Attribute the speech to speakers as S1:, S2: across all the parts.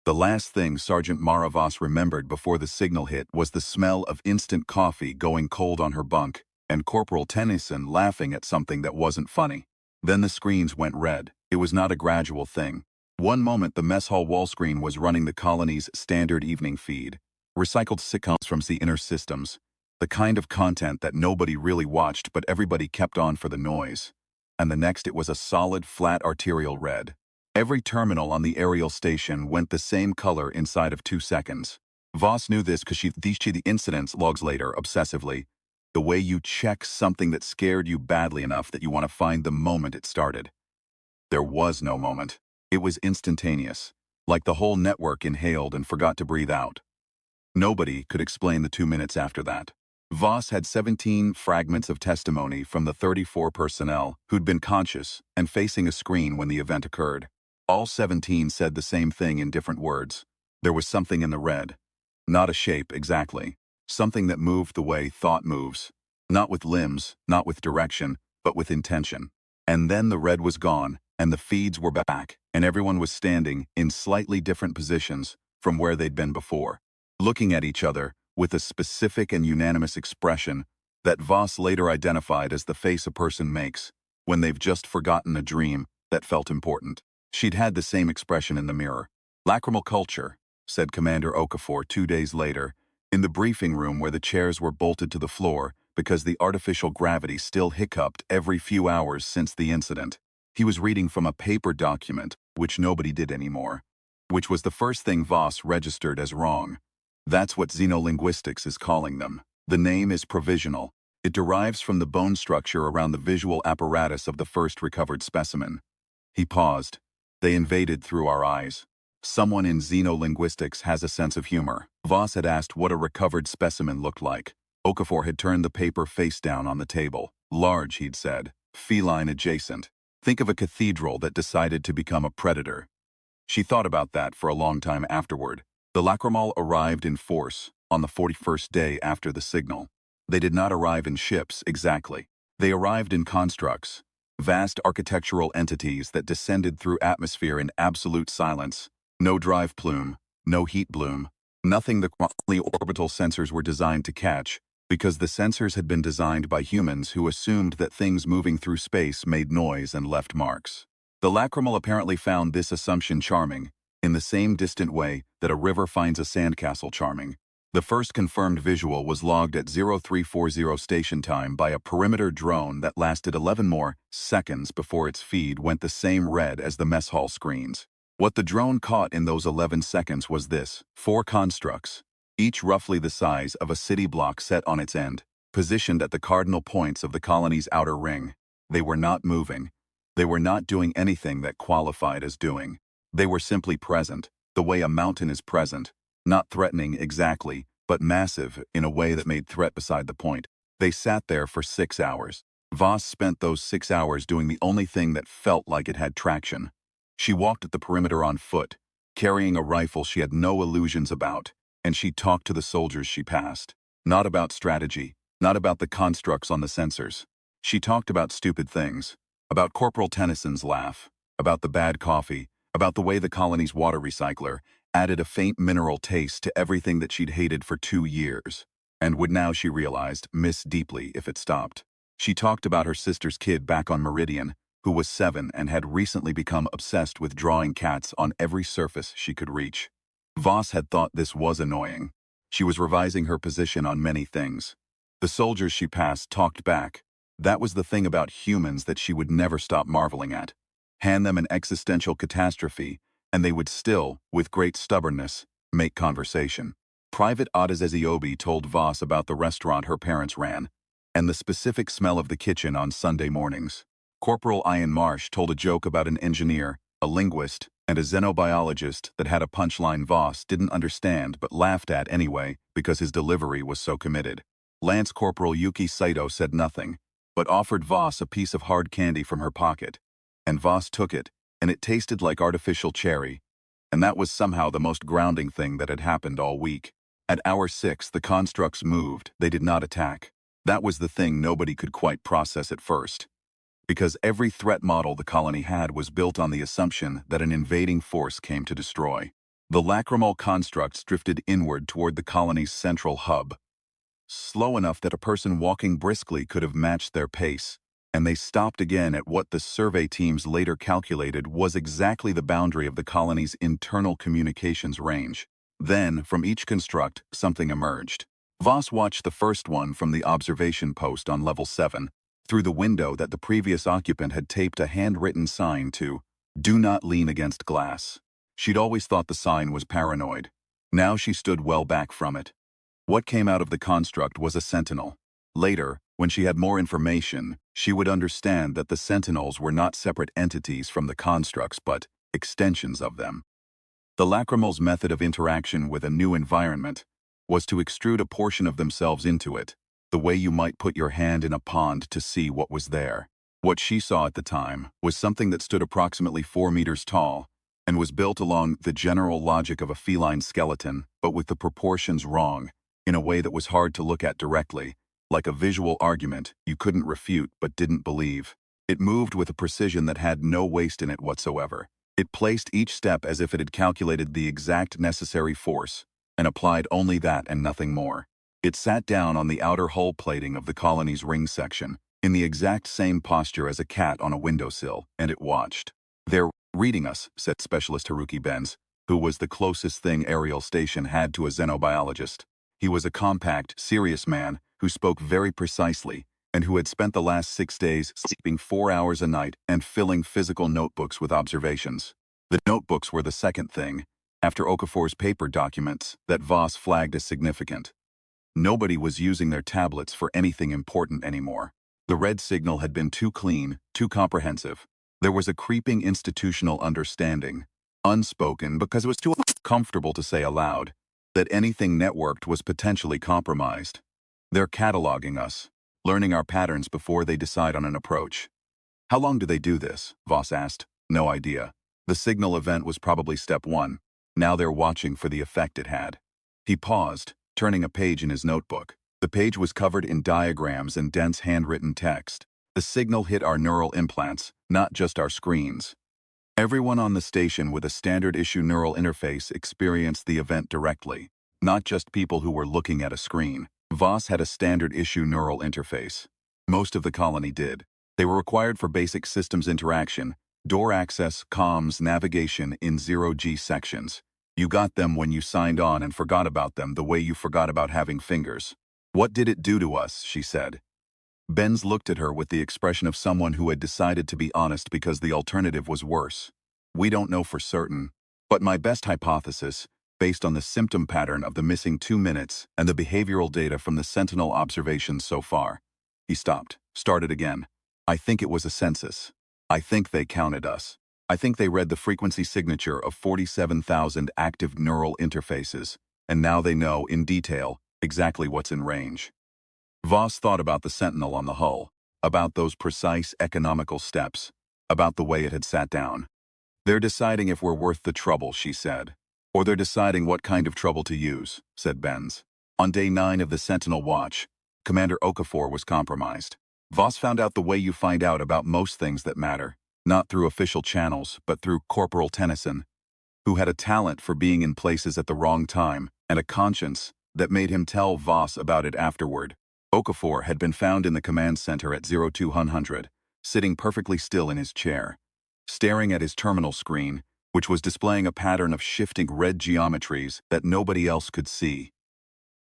S1: The last thing Sergeant Mara Voss remembered before the signal hit was the smell of instant coffee going cold on her bunk, and Corporal Tennyson laughing at something that wasn't funny. Then the screens went red. It was not a gradual thing. One moment the mess hall wall screen was running the colony's standard evening feed, recycled sitcoms from the inner systems, the kind of content that nobody really watched but everybody kept on for the noise. And the next it was a solid, flat arterial red. Every terminal on the aerial station went the same color inside of 2 seconds. Voss knew this because she the incidents logs later, obsessively. The way you check something that scared you badly enough that you want to find the moment it started. There was no moment. It was instantaneous, like the whole network inhaled and forgot to breathe out. Nobody could explain the 2 minutes after that. Voss had 17 fragments of testimony from the 34 personnel who'd been conscious and facing a screen when the event occurred. All 17 said the same thing in different words. There was something in the red. Not a shape exactly. Something that moved the way thought moves. Not with limbs, not with direction, but with intention. And then the red was gone, and the feeds were back, and everyone was standing in slightly different positions from where they'd been before, looking at each other with a specific and unanimous expression that Voss later identified as the face a person makes when they've just forgotten a dream that felt important. She'd had the same expression in the mirror. "Lacrimal culture," said Commander Okafor 2 days later, in the briefing room where the chairs were bolted to the floor because the artificial gravity still hiccuped every few hours since the incident. He was reading from a paper document, which nobody did anymore, which was the first thing Voss registered as wrong. That's what xenolinguistics is calling them. The name is provisional. It derives from the bone structure around the visual apparatus of the first recovered specimen. He paused. They invaded through our eyes. Someone in xenolinguistics has a sense of humor. Voss had asked what a recovered specimen looked like. Okafor had turned the paper face down on the table. Large, he'd said. Feline adjacent. Think of a cathedral that decided to become a predator. She thought about that for a long time afterward. The Lacrimal arrived in force on the 41st day after the signal. They did not arrive in ships, exactly. They arrived in constructs, vast architectural entities that descended through atmosphere in absolute silence. No drive plume, no heat bloom, nothing the orbital sensors were designed to catch, because the sensors had been designed by humans who assumed that things moving through space made noise and left marks. The Lacrimal apparently found this assumption charming, in the same distant way that a river finds a sandcastle charming. The first confirmed visual was logged at 0340 station time by a perimeter drone that lasted 11 more seconds before its feed went the same red as the mess hall screens. What the drone caught in those 11 seconds was this: 4 constructs, each roughly the size of a city block set on its end, positioned at the cardinal points of the colony's outer ring. They were not moving. They were not doing anything that qualified as doing. They were simply present, the way a mountain is present, not threatening exactly, but massive in a way that made threat beside the point. They sat there for 6 hours. Voss spent those 6 hours doing the only thing that felt like it had traction. She walked at the perimeter on foot, carrying a rifle she had no illusions about, and she talked to the soldiers she passed. Not about strategy, not about the constructs on the sensors. She talked about stupid things, about Corporal Tennyson's laugh, about the bad coffee, about the way the colony's water recycler added a faint mineral taste to everything that she'd hated for 2 years, and would now, she realized, miss deeply if it stopped. She talked about her sister's kid back on Meridian, who was 7 and had recently become obsessed with drawing cats on every surface she could reach. Voss had thought this was annoying. She was revising her position on many things. The soldiers she passed talked back. That was the thing about humans that she would never stop marveling at. Hand them an existential catastrophe, and they would still, with great stubbornness, make conversation. Private Adazeziobi told Voss about the restaurant her parents ran, and the specific smell of the kitchen on Sunday mornings. Corporal Ian Marsh told a joke about an engineer, a linguist, and a xenobiologist that had a punchline Voss didn't understand but laughed at anyway because his delivery was so committed. Lance Corporal Yuki Saito said nothing, but offered Voss a piece of hard candy from her pocket. And Voss took it, and it tasted like artificial cherry. And that was somehow the most grounding thing that had happened all week. At hour 6, the constructs moved. They did not attack. That was the thing nobody could quite process at first. Because every threat model the colony had was built on the assumption that an invading force came to destroy. The lacrimal constructs drifted inward toward the colony's central hub, slow enough that a person walking briskly could have matched their pace, and they stopped again at what the survey teams later calculated was exactly the boundary of the colony's internal communications range. Then, from each construct, something emerged. Voss watched the first one from the observation post on level 7, through the window that the previous occupant had taped a handwritten sign to, "Do not lean against glass." She'd always thought the sign was paranoid. Now she stood well back from it. What came out of the construct was a sentinel. Later, when she had more information, she would understand that the sentinels were not separate entities from the constructs but extensions of them. The Lacrimal's method of interaction with a new environment was to extrude a portion of themselves into it, the way you might put your hand in a pond to see what was there. What she saw at the time was something that stood approximately 4 meters tall and was built along the general logic of a feline skeleton, but with the proportions wrong, in a way that was hard to look at directly, like a visual argument you couldn't refute but didn't believe. It moved with a precision that had no waste in it whatsoever. It placed each step as if it had calculated the exact necessary force, and applied only that and nothing more. It sat down on the outer hull plating of the colony's ring section, in the exact same posture as a cat on a windowsill, and it watched. "They're reading us," said Specialist Haruki Benz, who was the closest thing Ariel Station had to a xenobiologist. He was a compact, serious man who spoke very precisely, and who had spent the last 6 days sleeping 4 hours a night and filling physical notebooks with observations. The notebooks were the second thing, after Okafor's paper documents, that Voss flagged as significant. Nobody was using their tablets for anything important anymore. The red signal had been too clean, too comprehensive. There was a creeping institutional understanding, unspoken because it was too comfortable to say aloud, that anything networked was potentially compromised. "They're cataloging us, learning our patterns before they decide on an approach." "How long do they do this?" Voss asked. "No idea. The signal event was probably step 1. Now they're watching for the effect it had." He paused, turning a page in his notebook. The page was covered in diagrams and dense handwritten text. The signal hit our neural implants, not just our screens. Everyone on the station with a standard-issue neural interface experienced the event directly, not just people who were looking at a screen. Voss had a standard-issue neural interface. Most of the colony did. They were required for basic systems interaction, door access, comms, navigation in 0G sections. You got them when you signed on and forgot about them the way you forgot about having fingers. "What did it do to us?" she said. Benz looked at her with the expression of someone who had decided to be honest because the alternative was worse. "We don't know for certain, but my best hypothesis, based on the symptom pattern of the missing 2 minutes and the behavioral data from the sentinel observations so far." He stopped, started again. "I think it was a census. I think they counted us. I think they read the frequency signature of 47,000 active neural interfaces, and now they know, in detail, exactly what's in range." Voss thought about the sentinel on the hull, about those precise economical steps, about the way it had sat down. "They're deciding if we're worth the trouble," she said. "Or they're deciding what kind of trouble to use," said Benz. On day 9 of the Sentinel Watch, Commander Okafor was compromised. Voss found out the way you find out about most things that matter, not through official channels, but through Corporal Tennyson, who had a talent for being in places at the wrong time and a conscience that made him tell Voss about it afterward. Okafor had been found in the command center at 0200, sitting perfectly still in his chair, staring at his terminal screen, which was displaying a pattern of shifting red geometries that nobody else could see.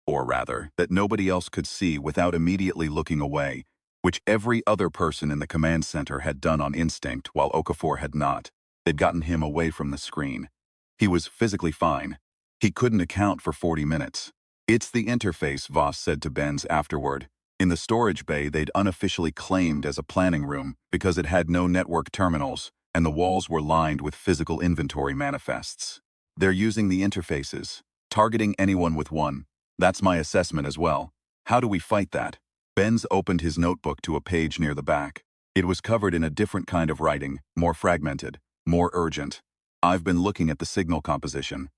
S1: Or rather, that nobody else could see without immediately looking away, which every other person in the command center had done on instinct while Okafor had not. They'd gotten him away from the screen. He was physically fine. He couldn't account for 40 minutes. "It's the interface," Voss said to Benz afterward. In the storage bay they'd unofficially claimed as a planning room because it had no network terminals, and the walls were lined with physical inventory manifests. "They're using the interfaces, targeting anyone with one. That's my assessment as well. How do we fight that?" Benz opened his notebook to a page near the back. It was covered in a different kind of writing, more fragmented, more urgent. "I've been looking at the signal composition.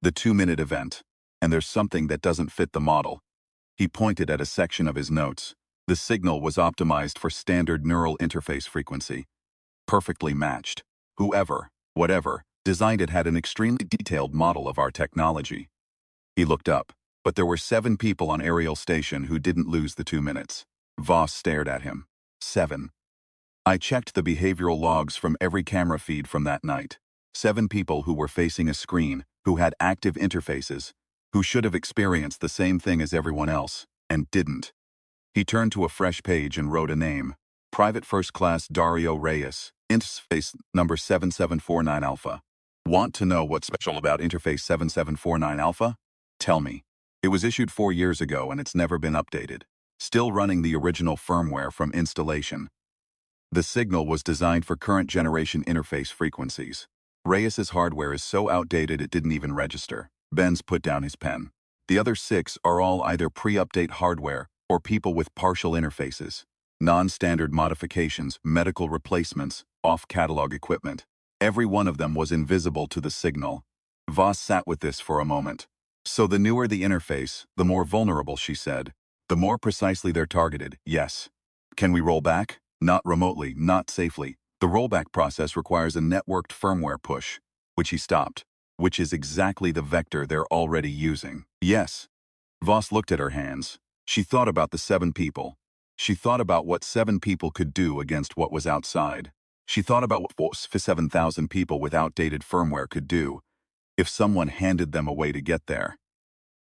S1: The 2-minute event. And there's something that doesn't fit the model." He pointed at a section of his notes. The signal was optimized for standard neural interface frequency. Perfectly matched. Whoever, whatever, designed it had an extremely detailed model of our technology. He looked up, but there were 7 people on aerial station who didn't lose the 2 minutes. Voss stared at him. 7. I checked the behavioral logs from every camera feed from that night. 7 people who were facing a screen, who had active interfaces, who should have experienced the same thing as everyone else, and didn't. He turned to a fresh page and wrote a name. Private First Class Dario Reyes, interface number 7749 Alpha. Want to know what's special about interface 7749 Alpha? Tell me. It was issued 4 years ago and it's never been updated. Still running the original firmware from installation. The signal was designed for current generation interface frequencies. Reyes's hardware is so outdated it didn't even register. Benz put down his pen. The other 6 are all either pre-update hardware or people with partial interfaces. Non-standard modifications, medical replacements, off-catalog equipment. Every one of them was invisible to the signal. Voss sat with this for a moment. So the newer the interface, the more vulnerable, she said. The more precisely they're targeted, yes. Can we roll back? Not remotely, not safely. The rollback process requires a networked firmware push, which he stopped, which is exactly the vector they're already using. Yes. Voss looked at her hands. She thought about the 7 people. She thought about what 7 people could do against what was outside. She thought about what 7,000 people with outdated firmware could do if someone handed them a way to get there.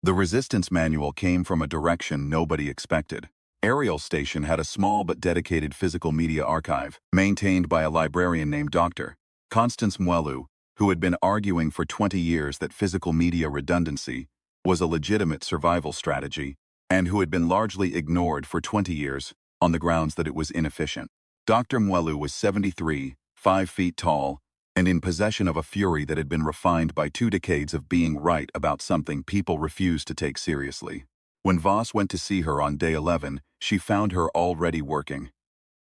S1: The resistance manual came from a direction nobody expected. Aerial Station had a small but dedicated physical media archive, maintained by a librarian named Dr. Constance Mwelu, who had been arguing for 20 years that physical media redundancy was a legitimate survival strategy, and who had been largely ignored for 20 years on the grounds that it was inefficient. Dr. Mwelu was 73, 5 feet tall, and in possession of a fury that had been refined by 2 decades of being right about something people refused to take seriously. When Voss went to see her on day 11, she found her already working.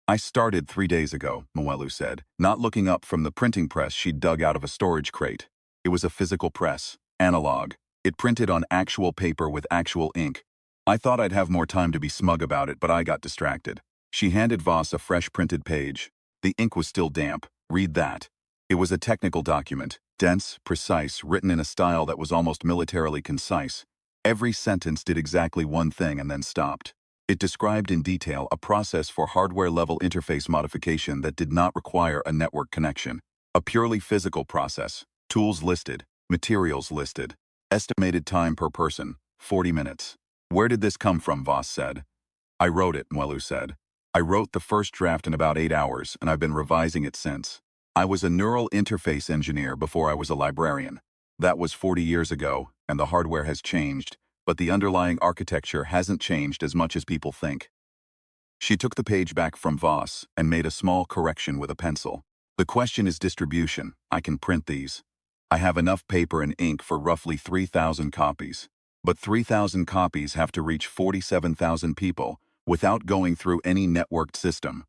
S1: I started 3 days ago, Mwelu said, not looking up from the printing press she'd dug out of a storage crate. It was a physical press, analog. It printed on actual paper with actual ink. I thought I'd have more time to be smug about it, but I got distracted. She handed Voss a fresh printed page. The ink was still damp. Read that. It was a technical document, dense, precise, written in a style that was almost militarily concise. Every sentence did exactly one thing and then stopped. It described in detail a process for hardware-level interface modification that did not require a network connection. A purely physical process. Tools listed. Materials listed. Estimated time per person, 40 minutes. Where did this come from, Voss said. I wrote it, Mwelu said. I wrote the first draft in about 8 hours, and I've been revising it since. I was a neural interface engineer before I was a librarian. That was 40 years ago, and the hardware has changed, but the underlying architecture hasn't changed as much as people think. She took the page back from Voss and made a small correction with a pencil. The question is distribution. I can print these. I have enough paper and ink for roughly 3,000 copies. But 3,000 copies have to reach 47,000 people without going through any networked system.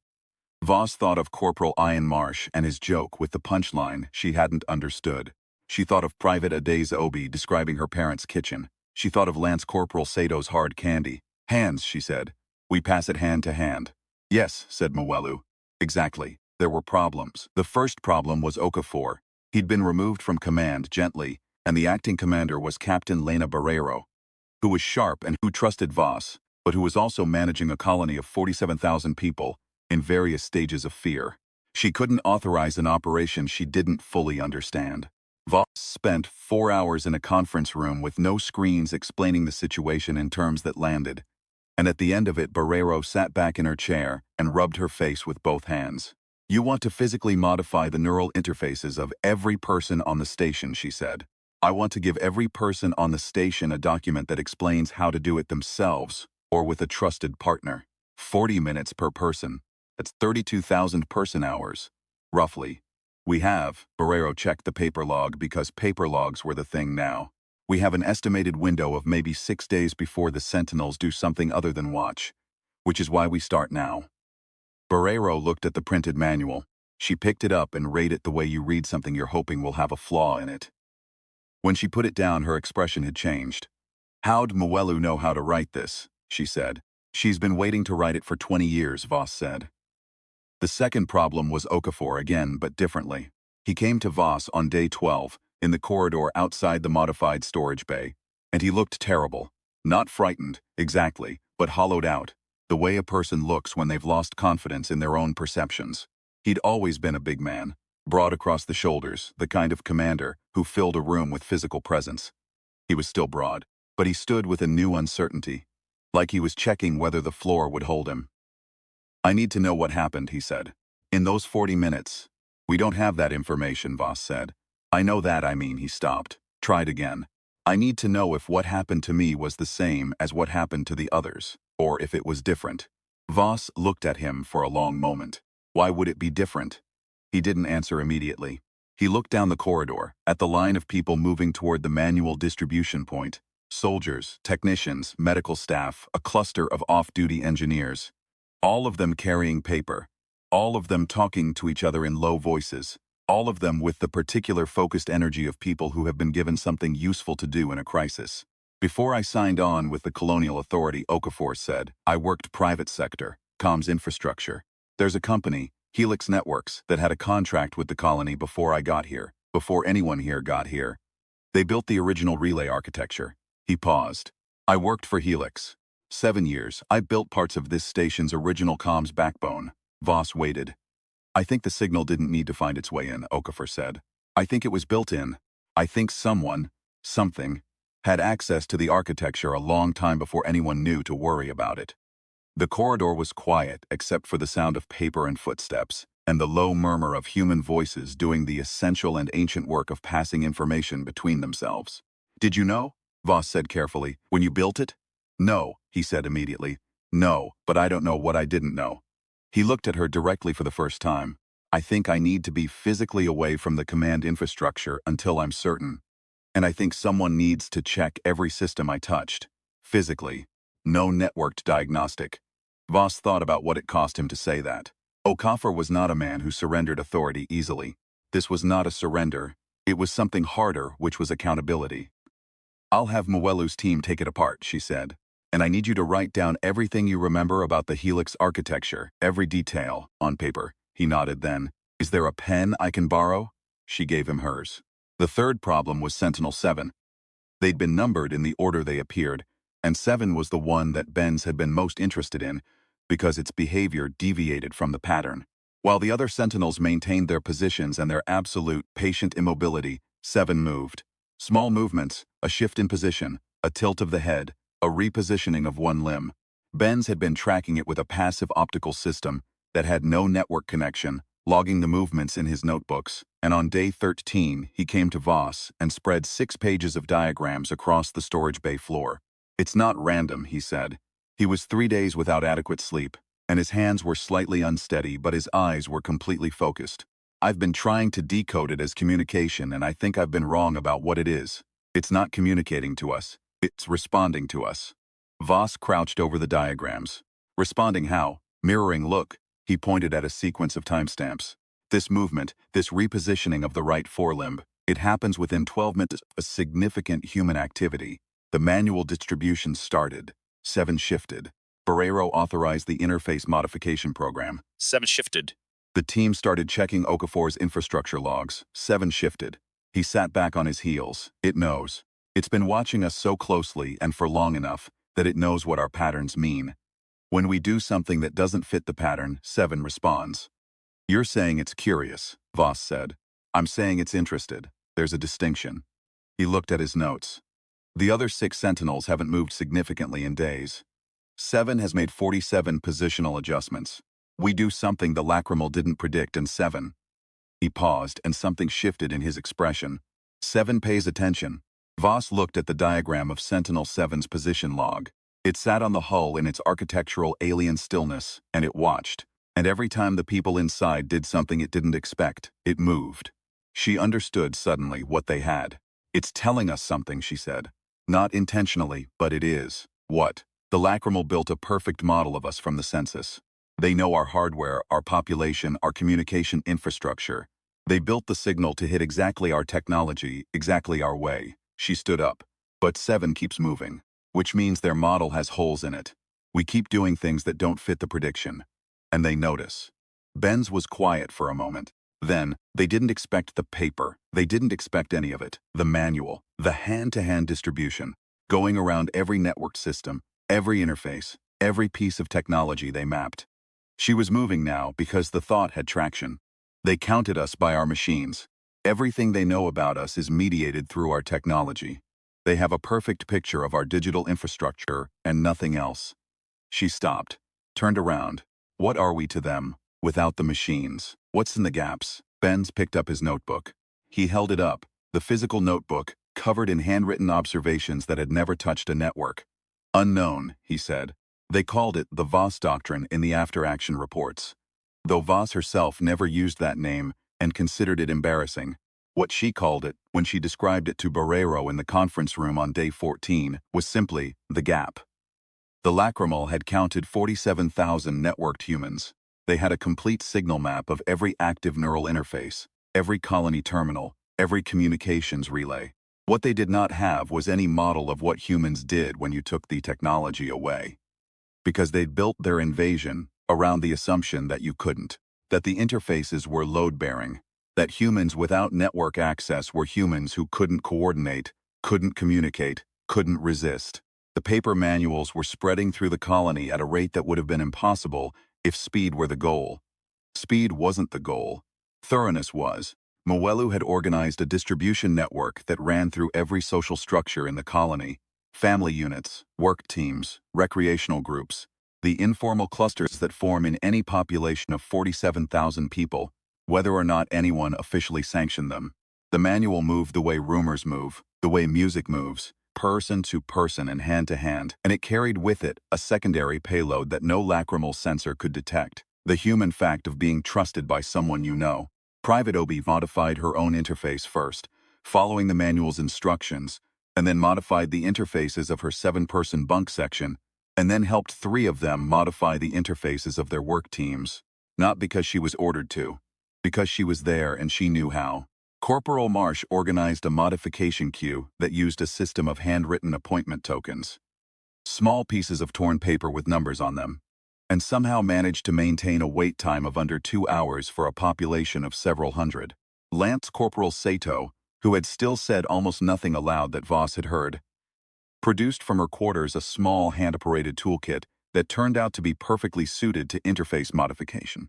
S1: Voss thought of Corporal Ian Marsh and his joke with the punchline she hadn't understood. She thought of Private Adaze Obi describing her parents' kitchen. She thought of Lance Corporal Sato's hard candy. Hands, she said. We pass it hand to hand. Yes, said Mwelu. Exactly. There were problems. The first problem was Okafor. He'd been removed from command gently, and the acting commander was Captain Lena Barreiro, who was sharp and who trusted Voss, but who was also managing a colony of 47,000 people in various stages of fear. She couldn't authorize an operation she didn't fully understand. Voss spent 4 hours in a conference room with no screens explaining the situation in terms that landed, and at the end of it Barreiro sat back in her chair and rubbed her face with both hands. You want to physically modify the neural interfaces of every person on the station, she said. I want to give every person on the station a document that explains how to do it themselves or with a trusted partner. 40 minutes per person. That's 32,000 person hours, roughly. We have, Barreiro checked the paper log because paper logs were the thing now. We have an estimated window of maybe 6 days before the Sentinels do something other than watch, which is why we start now. Barreiro looked at the printed manual. She picked it up and read it the way you read something you're hoping will have a flaw in it. When she put it down, her expression had changed. How'd Mwelu know how to write this? She said. She's been waiting to write it for 20 years, Voss said. The second problem was Okafor again, but differently. He came to Voss on day 12, in the corridor outside the modified storage bay, and he looked terrible. Not frightened, exactly, but hollowed out, the way a person looks when they've lost confidence in their own perceptions. He'd always been a big man, broad across the shoulders, the kind of commander who filled a room with physical presence. He was still broad, but he stood with a new uncertainty, like he was checking whether the floor would hold him. "I need to know what happened," he said. "In those 40 minutes. We don't have that information," Voss said. "I know that, I mean," he stopped. Tried again. "I need to know if what happened to me was the same as what happened to the others, or if it was different." Voss looked at him for a long moment. Why would it be different? He didn't answer immediately. He looked down the corridor, at the line of people moving toward the manual distribution point. Soldiers, technicians, medical staff, a cluster of off-duty engineers. All of them carrying paper. All of them talking to each other in low voices. All of them with the particular focused energy of people who have been given something useful to do in a crisis. "Before I signed on with the Colonial Authority," Okafor said, "I worked private sector, comms infrastructure. There's a company, Helix Networks, that had a contract with the colony before I got here, before anyone here got here. They built the original relay architecture." He paused. "I worked for Helix. 7 years. I built parts of this station's original comms backbone." Voss waited. "I think the signal didn't need to find its way in," Okafor said. "I think it was built in. I think something, had access to the architecture a long time before anyone knew to worry about it." The corridor was quiet except for the sound of paper and footsteps, and the low murmur of human voices doing the essential and ancient work of passing information between themselves. "Did you know?" Voss said carefully. "When you built it?" "No," he said immediately. "No, but I don't know what I didn't know." He looked at her directly for the first time. "I think I need to be physically away from the command infrastructure until I'm certain. And I think someone needs to check every system I touched. Physically. No networked diagnostic." Voss thought about what it cost him to say that. Okafor was not a man who surrendered authority easily. This was not a surrender. It was something harder, which was accountability. "I'll have Muelu's team take it apart," she said. "And I need you to write down everything you remember about the Helix architecture, every detail, on paper." He nodded then. "Is there a pen I can borrow?" She gave him hers. The third problem was Sentinel-7. They'd been numbered in the order they appeared, and 7 was the one that Benz had been most interested in, because its behavior deviated from the pattern. While the other Sentinels maintained their positions and their absolute, patient immobility, 7 moved. Small movements, a shift in position, a tilt of the head, a repositioning of one limb. Benz had been tracking it with a passive optical system that had no network connection, logging the movements in his notebooks, and on day 13 he came to Voss and spread 6 pages of diagrams across the storage bay floor. "It's not random," he said. He was 3 days without adequate sleep, and his hands were slightly unsteady but his eyes were completely focused. "I've been trying to decode it as communication and I think I've been wrong about what it is. It's not communicating to us. It's responding to us." Voss crouched over the diagrams. "Responding how?" "Mirroring, look." He pointed at a sequence of timestamps. "This movement, this repositioning of the right forelimb, it happens within 12 minutes of a significant human activity. The manual distribution started. 7 shifted. Barrero authorized the interface modification program. 7 shifted. The team started checking Okafor's infrastructure logs. 7 shifted. He sat back on his heels. It knows. It's been watching us so closely and for long enough that it knows what our patterns mean. When we do something that doesn't fit the pattern, 7 responds." "You're saying it's curious," Voss said. "I'm saying it's interested. There's a distinction." He looked at his notes. "The other 6 Sentinels haven't moved significantly in days. 7 has made 47 positional adjustments. We do something the Lacrimal didn't predict and 7." He paused and something shifted in his expression. 7 pays attention." Voss looked at the diagram of Sentinel-7's position log. It sat on the hull in its architectural alien stillness, and it watched. And every time the people inside did something it didn't expect, it moved. She understood suddenly what they had. "It's telling us something," she said. "Not intentionally, but it is." "What?" "The Lacrimal built a perfect model of us from the census. They know our hardware, our population, our communication infrastructure. They built the signal to hit exactly our technology, exactly our way." She stood up. "But 7 keeps moving. Which means their model has holes in it. We keep doing things that don't fit the prediction. And they notice." Benz was quiet for a moment. Then, they didn't expect the paper. They didn't expect any of it. The manual, the hand-to-hand distribution, going around every network system, every interface, every piece of technology they mapped. She was moving now because the thought had traction. They counted us by our machines. Everything they know about us is mediated through our technology. They have a perfect picture of our digital infrastructure and nothing else. She stopped, turned around. What are we to them, without the machines? What's in the gaps? Benz picked up his notebook. He held it up, the physical notebook, covered in handwritten observations that had never touched a network. Unknown, he said. They called it the Voss Doctrine in the after-action reports. Though Voss herself never used that name and considered it embarrassing, what she called it, when she described it to Barreiro in the conference room on day 14, was simply the gap. The Lacrimal had counted 47,000 networked humans. They had a complete signal map of every active neural interface, every colony terminal, every communications relay. What they did not have was any model of what humans did when you took the technology away. Because they'd built their invasion around the assumption that you couldn't, that the interfaces were load-bearing, that humans without network access were humans who couldn't coordinate, couldn't communicate, couldn't resist. The paper manuals were spreading through the colony at a rate that would have been impossible if speed were the goal. Speed wasn't the goal. Thoroughness was. Moelu had organized a distribution network that ran through every social structure in the colony. Family units, work teams, recreational groups, the informal clusters that form in any population of 47,000 people, whether or not anyone officially sanctioned them. The manual moved the way rumors move, the way music moves, person to person and hand to hand, and it carried with it a secondary payload that no lacrimal sensor could detect, the human fact of being trusted by someone you know. Private OB modified her own interface first, following the manual's instructions, and then modified the interfaces of her 7-person bunk section, and then helped 3 of them modify the interfaces of their work teams. Not because she was ordered to, because she was there and she knew how. Corporal Marsh organized a modification queue that used a system of handwritten appointment tokens, small pieces of torn paper with numbers on them, and somehow managed to maintain a wait time of under 2 hours for a population of several hundred. Lance Corporal Sato, who had still said almost nothing aloud that Voss had heard, produced from her quarters a small hand-operated toolkit that turned out to be perfectly suited to interface modification.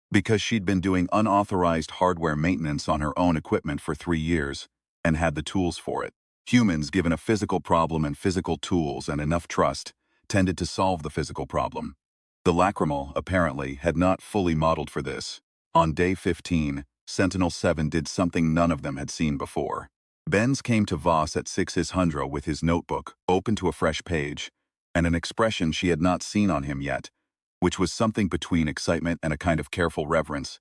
S1: Because she'd been doing unauthorized hardware maintenance on her own equipment for 3 years and had the tools for it. Humans, given a physical problem and physical tools and enough trust, tended to solve the physical problem. The Lacrimal, apparently, had not fully modeled for this. On day 15, Sentinel-7 did something none of them had seen before. Benz came to Voss at 600 with his notebook, open to a fresh page, and an expression she had not seen on him yet, which was something between excitement and a kind of careful reverence.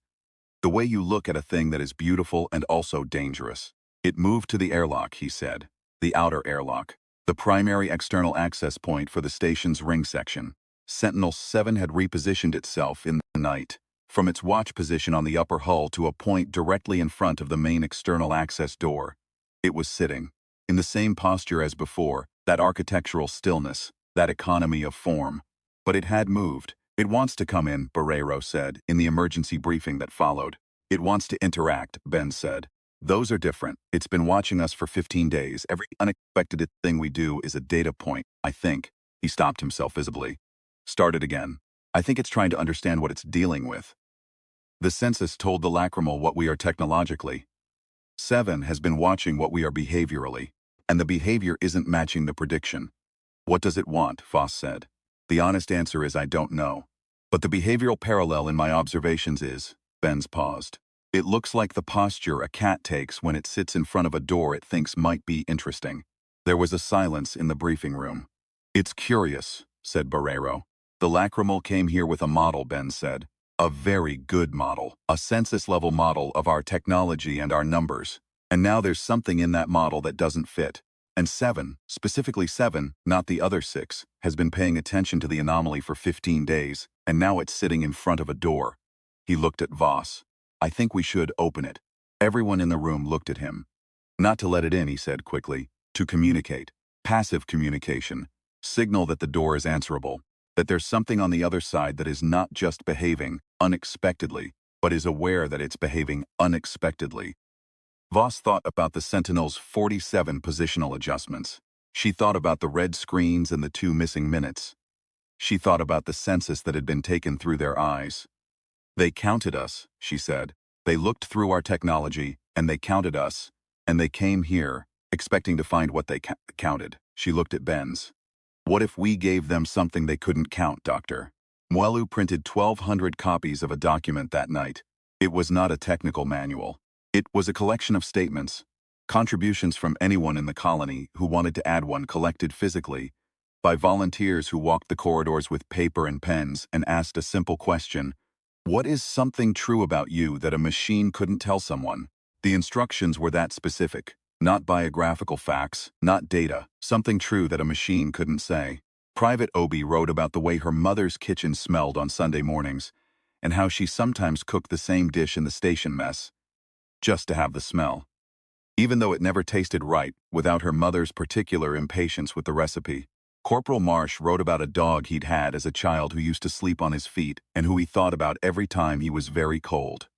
S1: The way you look at a thing that is beautiful and also dangerous. It moved to the airlock, he said. The outer airlock. The primary external access point for the station's ring section. Sentinel-7 had repositioned itself in the night, from its watch position on the upper hull to a point directly in front of the main external access door. It was sitting, in the same posture as before, that architectural stillness, that economy of form. But it had moved. It wants to come in, Barreiro said, in the emergency briefing that followed. It wants to interact, Ben said. Those are different. It's been watching us for 15 days. Every unexpected thing we do is a data point, I think. He stopped himself visibly. Started again. I think it's trying to understand what it's dealing with. The census told the Lacrimal what we are technologically. 7 has been watching what we are behaviorally. And the behavior isn't matching the prediction. What does it want? Voss said. The honest answer is I don't know. But the behavioral parallel in my observations is, Benz paused. It looks like the posture a cat takes when it sits in front of a door it thinks might be interesting. There was a silence in the briefing room. It's curious, said Barreiro. The Lacrimal came here with a model, Ben said. A very good model. A census-level model of our technology and our numbers. And now there's something in that model that doesn't fit. And 7, specifically 7, not the other 6, has been paying attention to the anomaly for 15 days, and now it's sitting in front of a door. He looked at Voss. I think we should open it. Everyone in the room looked at him. Not to let it in, he said quickly. To communicate. Passive communication. Signal that the door is answerable. That there's something on the other side that is not just behaving, unexpectedly, but is aware that it's behaving unexpectedly. Voss thought about the Sentinel's 47 positional adjustments. She thought about the red screens and the 2 missing minutes. She thought about the census that had been taken through their eyes. They counted us, she said. They looked through our technology, and they counted us, and they came here, expecting to find what they counted. She looked at Benz. What if we gave them something they couldn't count, Doctor? Mwelu printed 1,200 copies of a document that night. It was not a technical manual. It was a collection of statements, contributions from anyone in the colony who wanted to add one collected physically, by volunteers who walked the corridors with paper and pens and asked a simple question: what is something true about you that a machine couldn't tell someone? The instructions were that specific. Not biographical facts, not data, something true that a machine couldn't say. Private Obi wrote about the way her mother's kitchen smelled on Sunday mornings, and how she sometimes cooked the same dish in the station mess, just to have the smell. Even though it never tasted right, without her mother's particular impatience with the recipe. Corporal Marsh wrote about a dog he'd had as a child who used to sleep on his feet and who he thought about every time he was very cold.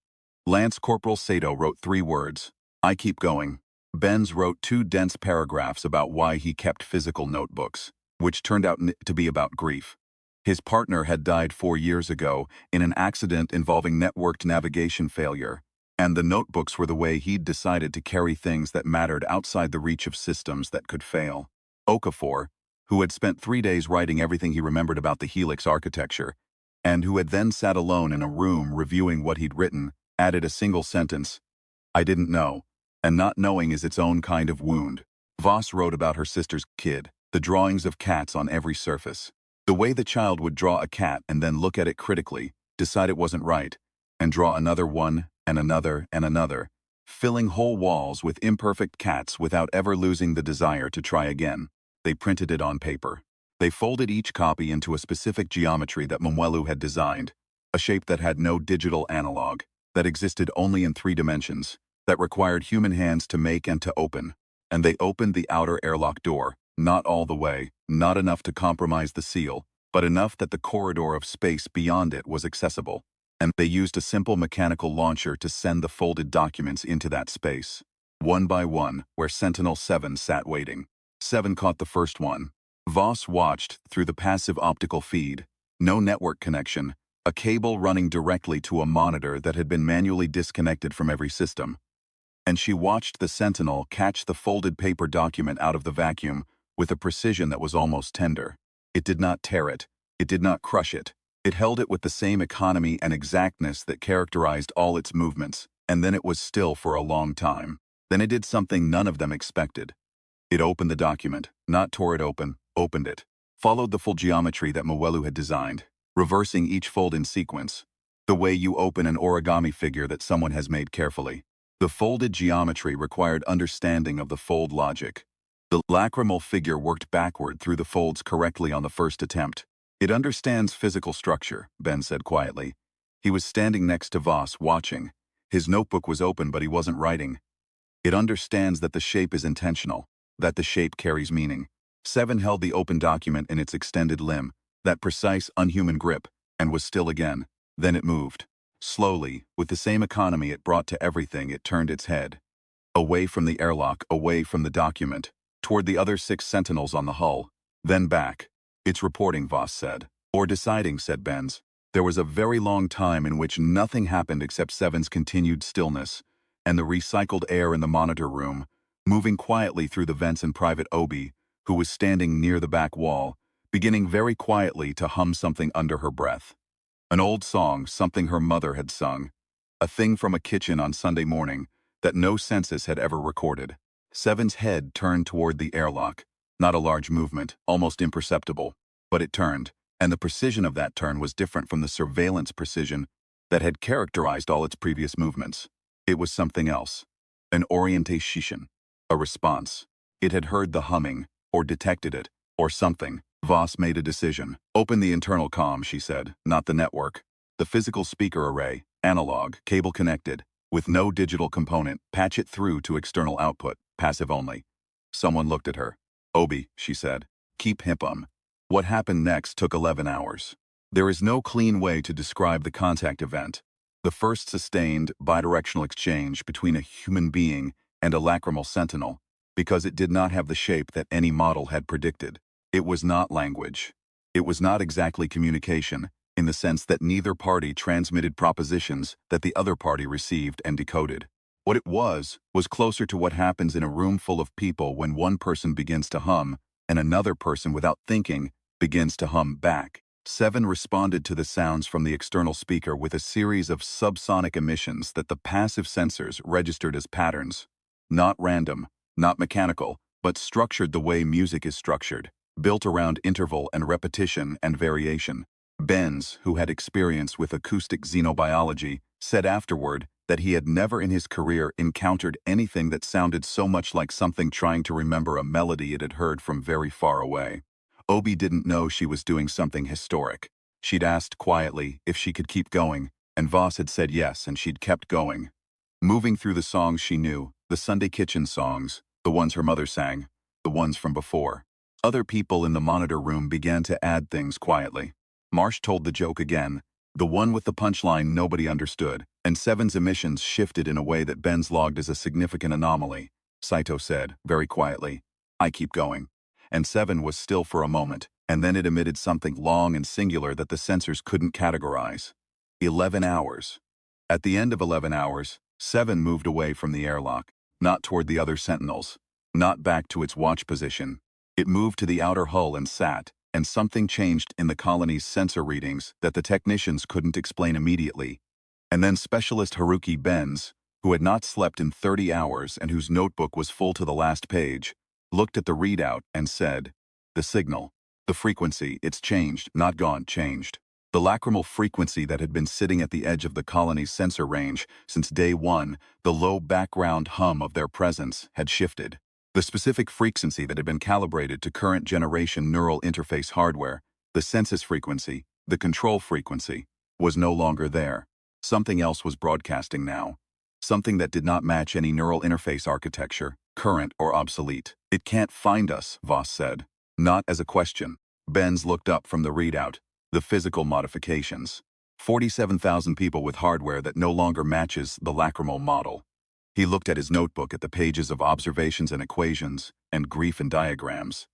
S1: Lance Corporal Sato wrote 3 words: I keep going. Benz wrote 2 dense paragraphs about why he kept physical notebooks, which turned out to be about grief. His partner had died 4 years ago in an accident involving networked navigation failure, and the notebooks were the way he'd decided to carry things that mattered outside the reach of systems that could fail. Okafor, who had spent 3 days writing everything he remembered about the Helix architecture, and who had then sat alone in a room reviewing what he'd written, added a single sentence: I didn't know, and not knowing is its own kind of wound. Voss wrote about her sister's kid, the drawings of cats on every surface. The way the child would draw a cat and then look at it critically, decide it wasn't right, and draw another one, and another, and another, filling whole walls with imperfect cats without ever losing the desire to try again. They printed it on paper. They folded each copy into a specific geometry that Mwelu had designed, a shape that had no digital analog, that existed only in 3 dimensions, that required human hands to make and to open. And they opened the outer airlock door, not all the way, not enough to compromise the seal, but enough that the corridor of space beyond it was accessible. And they used a simple mechanical launcher to send the folded documents into that space, one by one, where Sentinel 7 sat waiting. 7 caught the first one. Voss watched through the passive optical feed. No network connection, a cable running directly to a monitor that had been manually disconnected from every system. And she watched the Sentinel catch the folded paper document out of the vacuum with a precision that was almost tender. It did not tear it. It did not crush it. It held it with the same economy and exactness that characterized all its movements, and then it was still for a long time. Then it did something none of them expected. It opened the document, not tore it open, opened it. Followed the full geometry that Mwelu had designed, reversing each fold in sequence, the way you open an origami figure that someone has made carefully. The folded geometry required understanding of the fold logic. The lacrimal figure worked backward through the folds correctly on the first attempt. It understands physical structure, Ben said quietly. He was standing next to Voss, watching. His notebook was open, but he wasn't writing. It understands that the shape is intentional, that the shape carries meaning. 7 held the open document in its extended limb, that precise, unhuman grip, and was still again. Then it moved. Slowly, with the same economy it brought to everything, it turned its head. Away from the airlock, away from the document, toward the other 6 sentinels on the hull, then back. It's reporting, Voss said. Or deciding, said Benz. There was a very long time in which nothing happened except 7's continued stillness, and the recycled air in the monitor room, moving quietly through the vents in Private Obi, who was standing near the back wall, beginning very quietly to hum something under her breath. An old song, something her mother had sung. A thing from a kitchen on Sunday morning that no census had ever recorded. 7's head turned toward the airlock. Not a large movement, almost imperceptible, but it turned, and the precision of that turn was different from the surveillance precision that had characterized all its previous movements. It was something else. An orientation. A response. It had heard the humming, or detected it, or something. Voss made a decision. Open the internal comm, she said, not the network. The physical speaker array, analog, cable connected, with no digital component, patch it through to external output, passive only. Someone looked at her. Obi, she said, keep him. What happened next took 11 hours. There is no clean way to describe the contact event. The first sustained bidirectional exchange between a human being and a lacrimal sentinel, because it did not have the shape that any model had predicted. It was not language. It was not exactly communication, in the sense that neither party transmitted propositions that the other party received and decoded. What it was closer to what happens in a room full of people when one person begins to hum and another person, without thinking, begins to hum back. Seven responded to the sounds from the external speaker with a series of subsonic emissions that the passive sensors registered as patterns. Not random, not mechanical, but structured the way music is structured, built around interval and repetition and variation. Benz, who had experience with acoustic xenobiology, said afterward that he had never in his career encountered anything that sounded so much like something trying to remember a melody it had heard from very far away. Obi didn't know she was doing something historic. She'd asked quietly if she could keep going, and Voss had said yes, and she'd kept going. Moving through the songs she knew, the Sunday kitchen songs, the ones her mother sang, the ones from before. Other people in the monitor room began to add things quietly. Marsh told the joke again, the one with the punchline nobody understood, and Seven's emissions shifted in a way that Ben's logged as a significant anomaly. Saito said, very quietly, "I keep going." And Seven was still for a moment, and then it emitted something long and singular that the sensors couldn't categorize. 11 hours. At the end of 11 hours, Seven moved away from the airlock, not toward the other sentinels, not back to its watch position. It moved to the outer hull and sat, and something changed in the colony's sensor readings that the technicians couldn't explain immediately. And then specialist Haruki Benz, who had not slept in 30 hours and whose notebook was full to the last page, looked at the readout and said, "The signal, the frequency, it's changed, not gone, changed." The lacrimal frequency that had been sitting at the edge of the colony's sensor range since day one, the low background hum of their presence, had shifted. The specific frequency that had been calibrated to current generation neural interface hardware, the census frequency, the control frequency, was no longer there. Something else was broadcasting now. Something that did not match any neural interface architecture, current or obsolete. "It can't find us," Voss said. Not as a question. Benz looked up from the readout. The physical modifications. 47,000 people with hardware that no longer matches the lacrimal model. He looked at his notebook at the pages of observations and equations, and grief and diagrams.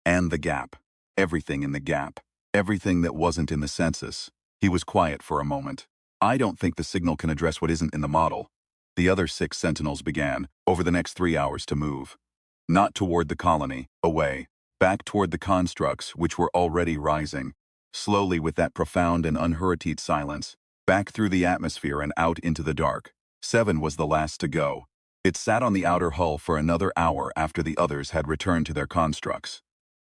S1: And the gap. Everything in the gap. Everything that wasn't in the census. He was quiet for a moment. "I don't think the signal can address what isn't in the model." The other 6 sentinels began, over the next 3 hours, to move. Not toward the colony, away. Back toward the constructs which were already rising. Slowly, with that profound and unhurried silence, back through the atmosphere and out into the dark. Seven was the last to go. It sat on the outer hull for another hour after the others had returned to their constructs.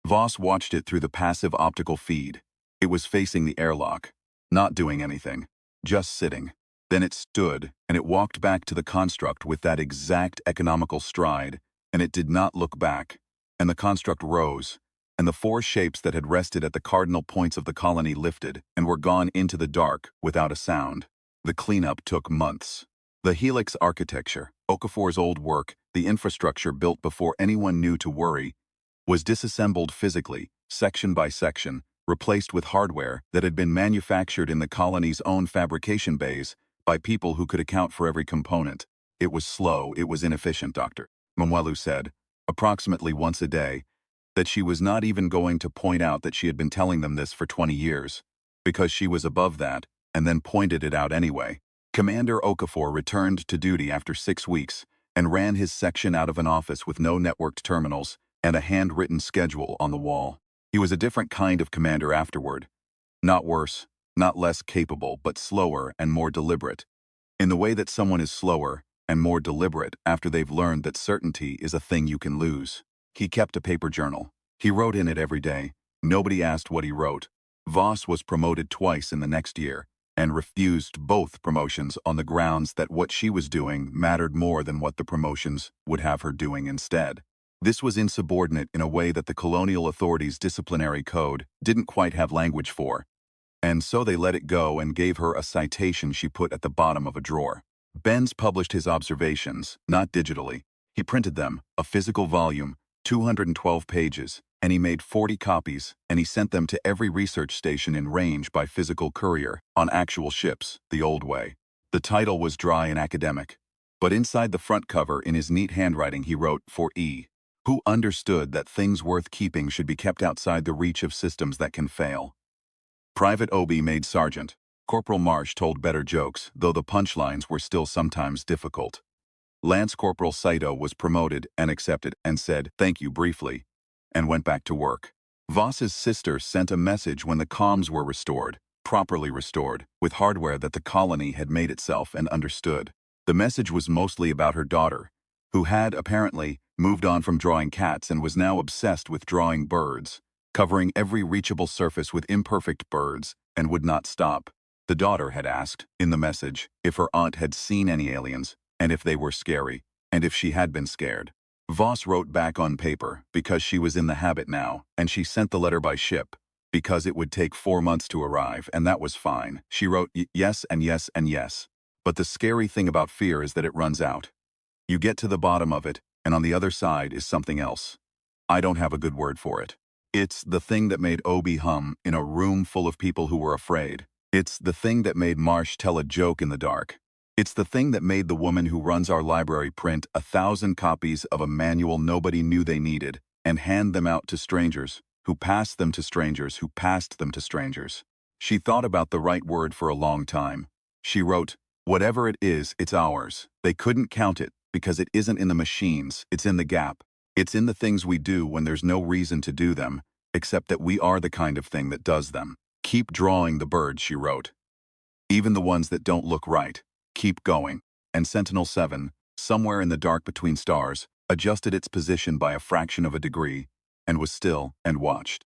S1: Voss watched it through the passive optical feed. It was facing the airlock, not doing anything, just sitting. Then it stood, and it walked back to the construct with that exact economical stride, and it did not look back. And the construct rose, and the 4 shapes that had rested at the cardinal points of the colony lifted and were gone into the dark without a sound. The cleanup took months. The helix architecture, Okafor's old work, the infrastructure built before anyone knew to worry, was disassembled physically, section by section, replaced with hardware that had been manufactured in the colony's own fabrication bays by people who could account for every component. It was slow, it was inefficient, Dr. Mwelu said, approximately once a day, that she was not even going to point out that she had been telling them this for 20 years, because she was above that, and then pointed it out anyway. Commander Okafor returned to duty after 6 weeks and ran his section out of an office with no networked terminals and a handwritten schedule on the wall. He was a different kind of commander afterward. Not worse, not less capable, but slower and more deliberate. In the way that someone is slower and more deliberate after they've learned that certainty is a thing you can lose. He kept a paper journal. He wrote in it every day. Nobody asked what he wrote. Voss was promoted twice in the next year, and refused both promotions on the grounds that what she was doing mattered more than what the promotions would have her doing instead. This was insubordinate in a way that the colonial authorities' disciplinary code didn't quite have language for, and so they let it go and gave her a citation she put at the bottom of a drawer. Benz published his observations, not digitally. He printed them, a physical volume, 212 pages, and he made 40 copies, and he sent them to every research station in range by physical courier, on actual ships, the old way. The title was dry and academic, but inside the front cover in his neat handwriting he wrote, "For E, who understood that things worth keeping should be kept outside the reach of systems that can fail." Private Obi made sergeant. Corporal Marsh told better jokes, though the punchlines were still sometimes difficult. Lance Corporal Saito was promoted and accepted and said, "Thank you," briefly, and went back to work. Voss's sister sent a message when the comms were restored, properly restored, with hardware that the colony had made itself and understood. The message was mostly about her daughter, who had, apparently, moved on from drawing cats and was now obsessed with drawing birds, covering every reachable surface with imperfect birds, and would not stop. The daughter had asked, in the message, if her aunt had seen any aliens, and if they were scary, and if she had been scared. Voss wrote back on paper, because she was in the habit now, and she sent the letter by ship, because it would take 4 months to arrive, and that was fine. She wrote yes and yes and yes. But the scary thing about fear is that it runs out. You get to the bottom of it, and on the other side is something else. I don't have a good word for it. It's the thing that made Obi hum in a room full of people who were afraid. It's the thing that made Marsh tell a joke in the dark. It's the thing that made the woman who runs our library print 1,000 copies of a manual nobody knew they needed and hand them out to strangers, who passed them to strangers, who passed them to strangers. She thought about the right word for a long time. She wrote, "Whatever it is, it's ours. They couldn't count it because it isn't in the machines, it's in the gap. It's in the things we do when there's no reason to do them, except that we are the kind of thing that does them. Keep drawing the birds," she wrote. "Even the ones that don't look right. Keep going." And Sentinel-7, somewhere in the dark between stars, adjusted its position by a fraction of a degree, and was still and watched.